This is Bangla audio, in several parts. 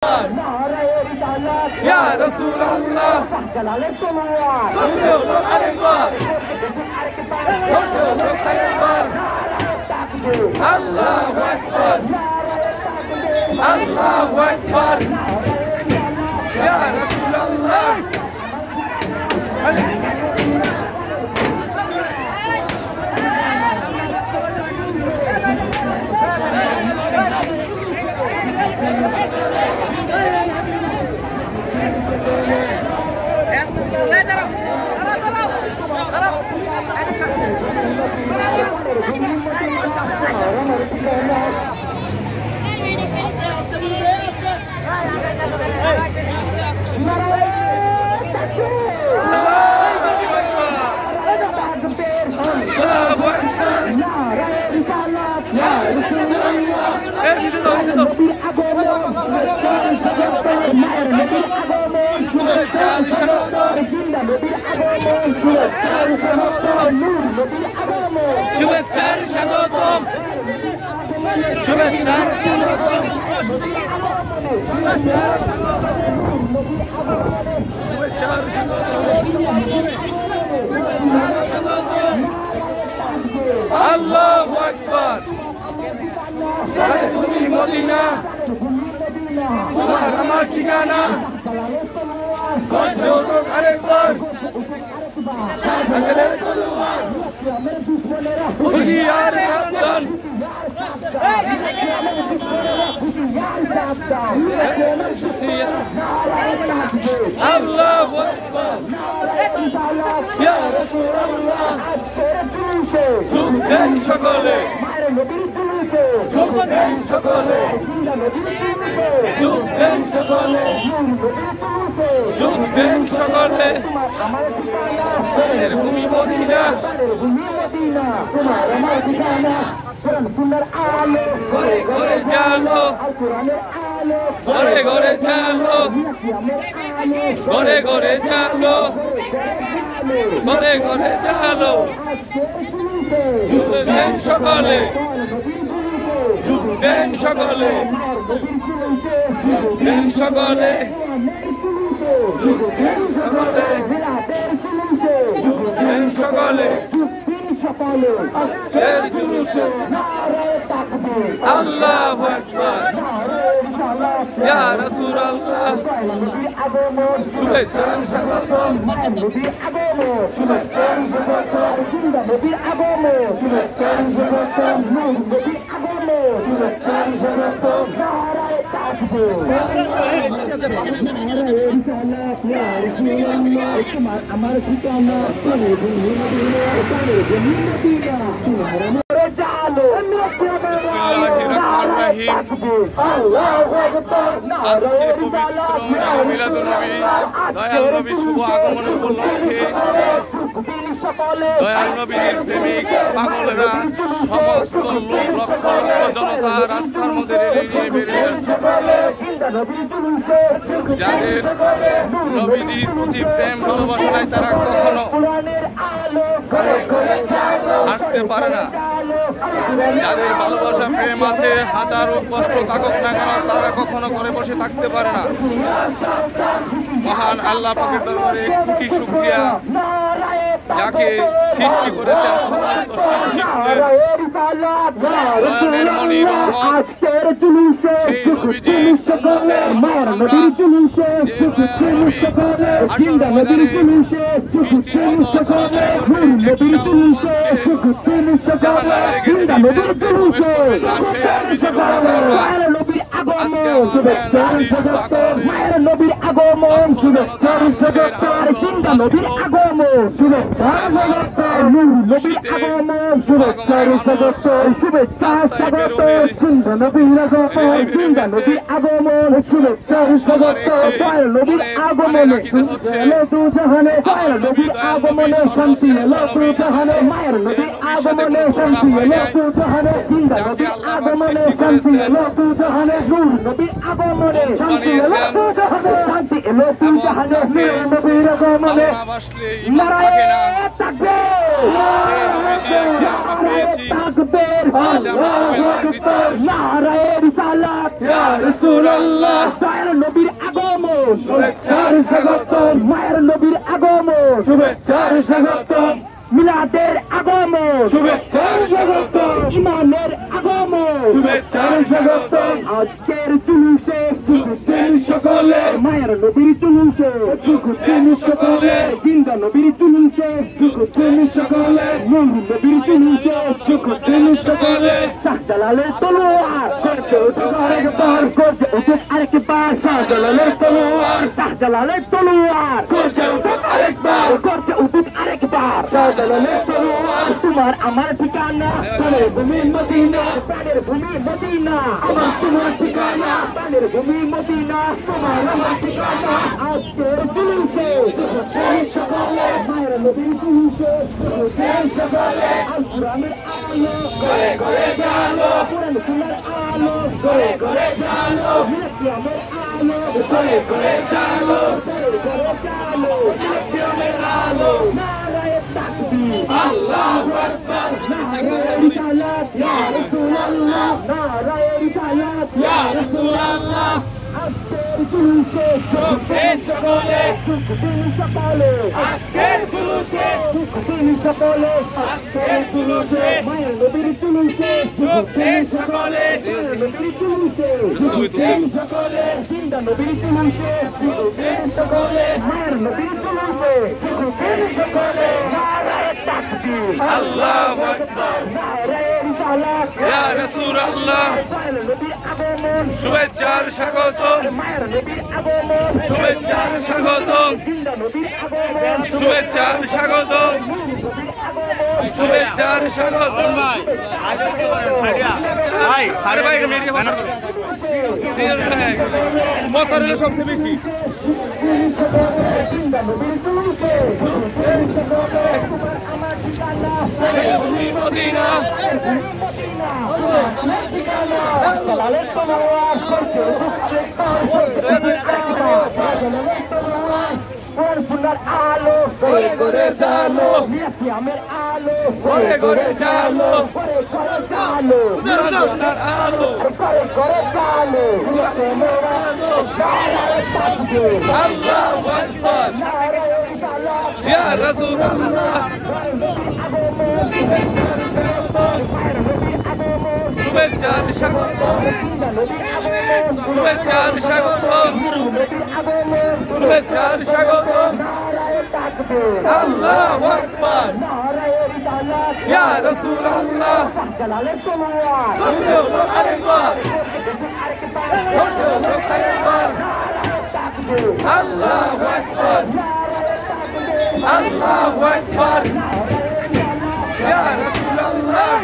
Ya Rasulullah, Allahu Akbar, Allahu Akbar, Ya Rasulullah. শুভেচ্ছার স্বাগতম, শুভেচ্ছার আল্লাহু আকবার। তুমি মদিনা, তোমার আমার ঠিকানা, আরেকবার হুশিয়ার সাবধান, আল্লাহু আকবার, ইয়া রাসূলুল্লাহ। যোগ দেন সকলে, যোগ দেন সকলে, যোগ দেন সকলে, যোগ দেন সকলে। ভূমি মদিনা, ঘরে ঘরে জালো, ঘরে ঘরে জালো, ঘরে ঘরে জালো, ঘরে ঘরে জালো। যোগ দেন সকলে, যোগ দেন সকলে, যোগ দেন সকলে, যোগ দেন সকলে, যোগ দেন সকলে। আজকের জুলুসে আল্লাহু আকবার, ইয়া রাসূলুল্লাহ। শুভেচ্ছার স্বাগতম, শুভেচ্ছার স্বাগতম, শুভেচ্ছার স্বাগতম, শুভেচ্ছার স্বাগতম। আমার ঠিকানা আজকে পবিত্র মিলাদুন্নবী, দয়াল নবী শুভ আগমন উপলক্ষে দয়াল নবীর প্রেমিক পাগলেরা, সমস্ত লোক লক্ষ লক্ষ জনতা রাস্তার মধ্যে রেলি নিয়ে বেরিয়েছে। যাদের নবীর প্রতি প্রেম ভালোবাসা নাই, তারা কখনো আসতে পারে না। যাদের ভালোবাসা প্রেম আছে, হাজারো কষ্ট থাকুক না কেন, তারা কখনো ঘরে বসে থাকতে পারে না। মহান আল্লাহ পাকের দরবারে কোটি শুকরিয়া, যাকে সৃষ্টি করেছেন সমস্ত সৃষ্টি নয়নের মনি রহমত, সেই নবীজি উম্মতের আমরা, যে নয়ন নবী আসর ময়দানে বৃষ্টির মতো চলাচল করবে, একটা উম্মতকে জাহান্নামের গেটে প্রবেশ করবে না, সেই নবীজি আজকে মায়ের নবীর আগমন, শুভেচ্ছার স্বাগতম, চিন্তা নবীর আগমন, শুভেচ্ছার স্বাগতম, নবীর আগমন, শুভেচ্ছার স্বাগতম, শুভেচ্ছার স্বাগতম, চিন্তা নবীর আগমন, চিন্তা নবীর আগমন, শুভেচ্ছার স্বাগতম, দয়াল নবীর আগমনে এলো দু জাহানে, দয়াল নবীর আগমনে শান্তি এলো দু জাহানে, মায়ের নবীর আগমনে শান্তি এলো দু জাহানে, চিন্তা নবীর আগমনে শান্তি এলো দু জাহানে। নূর নবীর আগমনে শান্তি এলো জাহানে শান্তি এলো জাহানে নূর নবীর আগমনে নারায়ে তাকবীর নারায়ে রিসালাত ইয়া রাসূলুল্লাহ দয়ার নবীর আগমন শুভেচ্ছার স্বাগতম মায়ের নবীর আগমন শুভেচ্ছার স্বাগতম মিলাদের আগমন শুভেচ্ছার স্বাগতম ইমানের আগমন শুভেচ্ছার স্বাগতম আজকের জুলুসে যুগতেন সকলে মায়ের নবীর জুলুসে যুগতেন সকলে জিন্দা নবীর জুলুসে যুগতেন সকলে নূর নবীর জুলুসে যুগতেন সকলে শাহজালালের তলোয়ার করতে উঠুক আরেকবার করতে উঠুক আরেকবার শাহজালালের তলোয়ার শাহজালালের তলোয়ার করতে উঠুক আরেকবার করতে উঠুক আরেকবার তোমার আমার ঠিকানা প্রাণের ভূমি মদিনা প্রাণের ভূমি মদিনা আমার তোমার ঠিকানা প্রাণের ভূমি মদিনা তোমার আমার ঠিকানা আজকের জুলুসে সকলে মায়ের নবীর জুলুসে সকলে আল কুরআনের আলো ঘরে ঘরে জালো কোরআন সুন্নাহর আলো ঘরে ঘরে জালো ইসলামের আলো ঘরে ঘরে জালো ঘরে ঘরে জালো ইসলামের আলো Allahu Akbar Naraye risalat ya Rasulullah Naraye risalat ya Rasulullah Asker juluse Jogten সকলে Jogten সকলে Asker juluse Jogten সকলে Asker juluse মায়ের নবীর জুলুসে Jogten সকলে মায়ের নবীর জুলুসে Jogten সকলে জিন্দা নবীর জুলুসে Jogten সকলে মায়ের নবীর জুলুসে Jogten সকলে Allahu Akbar Naraye risalat ya Rasulullah শুভেচ্ছার স্বাগতম মায়ের নবীর আগমন শুভেচ্ছার স্বাগতম জিন্দা নবীর আগমন শুভেচ্ছার স্বাগতম শুভেচ্ছার স্বাগতম ভাই ভাই সারে ভাই মিডিয়া ব্যানার করো মশার হলো সবচেয়ে বেশি জিন্দা নবীর জুলুসে আমার ঠিকানা মদিনা জালালের তলোয়ার করতে সুন্দর আলো ঘরে ঘরে জালো ইসলামের আলো ঘরে ঘরে জালো ঘরে ঘরে জালো সুন্দর আলো ঘরে ঘরে জালো ইসলামের আলো জালালের তাকবীর আল্লাহু আকবার ইয়া রাসূলুল্লাহ শুভেচ্ছার স্বাগতম শুভেচ্ছার স্বাগতম শুভেচ্ছার স্বাগতম আল্লাহু আকবার ইয়া রাসূলুল্লাহ জালালের তলোয়ার আরেকবার আরেকবার আল্লাহু আকবার আল্লাহু আকবার ইয়া রাসূলুল্লাহ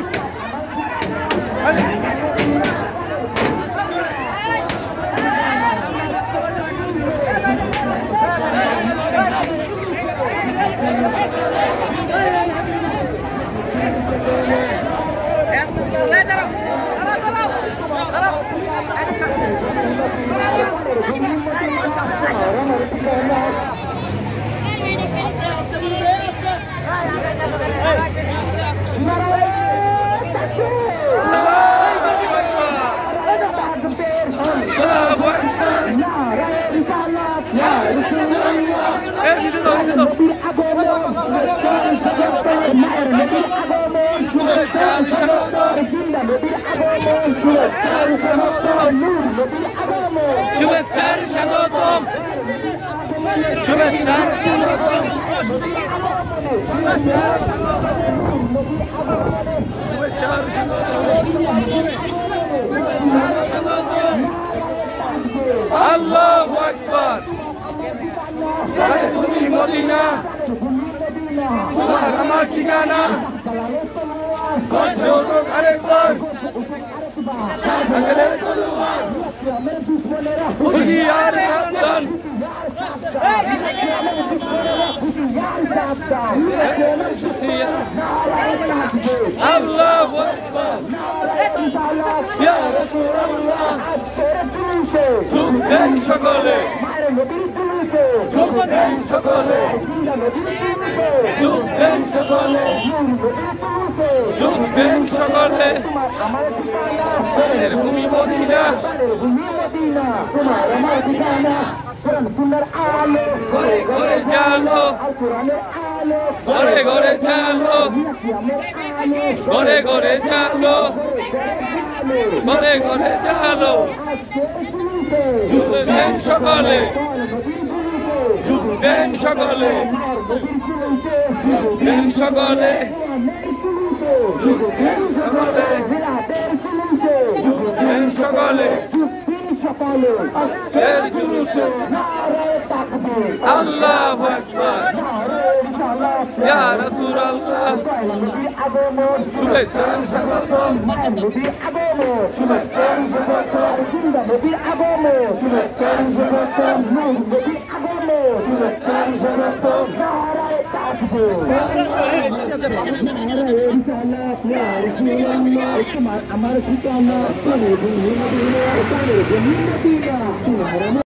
শুভেচ্ছার স্বাগতম শুভেচ্ছার আল্লাহু আকবার তুমি মদিনা তোমার আমার ঠিকানা আরেকবার হুশিয়ার সাবধান আল্লাহু আকবার ইয়া রাসূলুল্লাহ ঝুঁক দেন সকলে ঝুঁক দেন সকলে ঝুঁক দেন সকলে ঝুঁক দেন সকলে ভূমি মদিনা তোমার আমার ঠিকানা সুন্দর আলো ঘরে ঘরে জালো ঘরে ঘরে জালো ঘরে ঘরে জালো ঘরে ঘরে জালো ঝুঁক দেন সকলে ঝুঁক দেন সকলে ঝুঁক দেন সকলে ঝুঁক দেন সকলে ঝুঁক দেন সকলে আজকের জুলুসে আল্লাহু আকবার ইয়া রাসূলুল্লাহ শুভেচ্ছা স্বাগতম শুভেচ্ছা স্বাগতম শুভেচ্ছা স্বাগতম শুভেচ্ছা স্বাগতম আমার ঠিকানা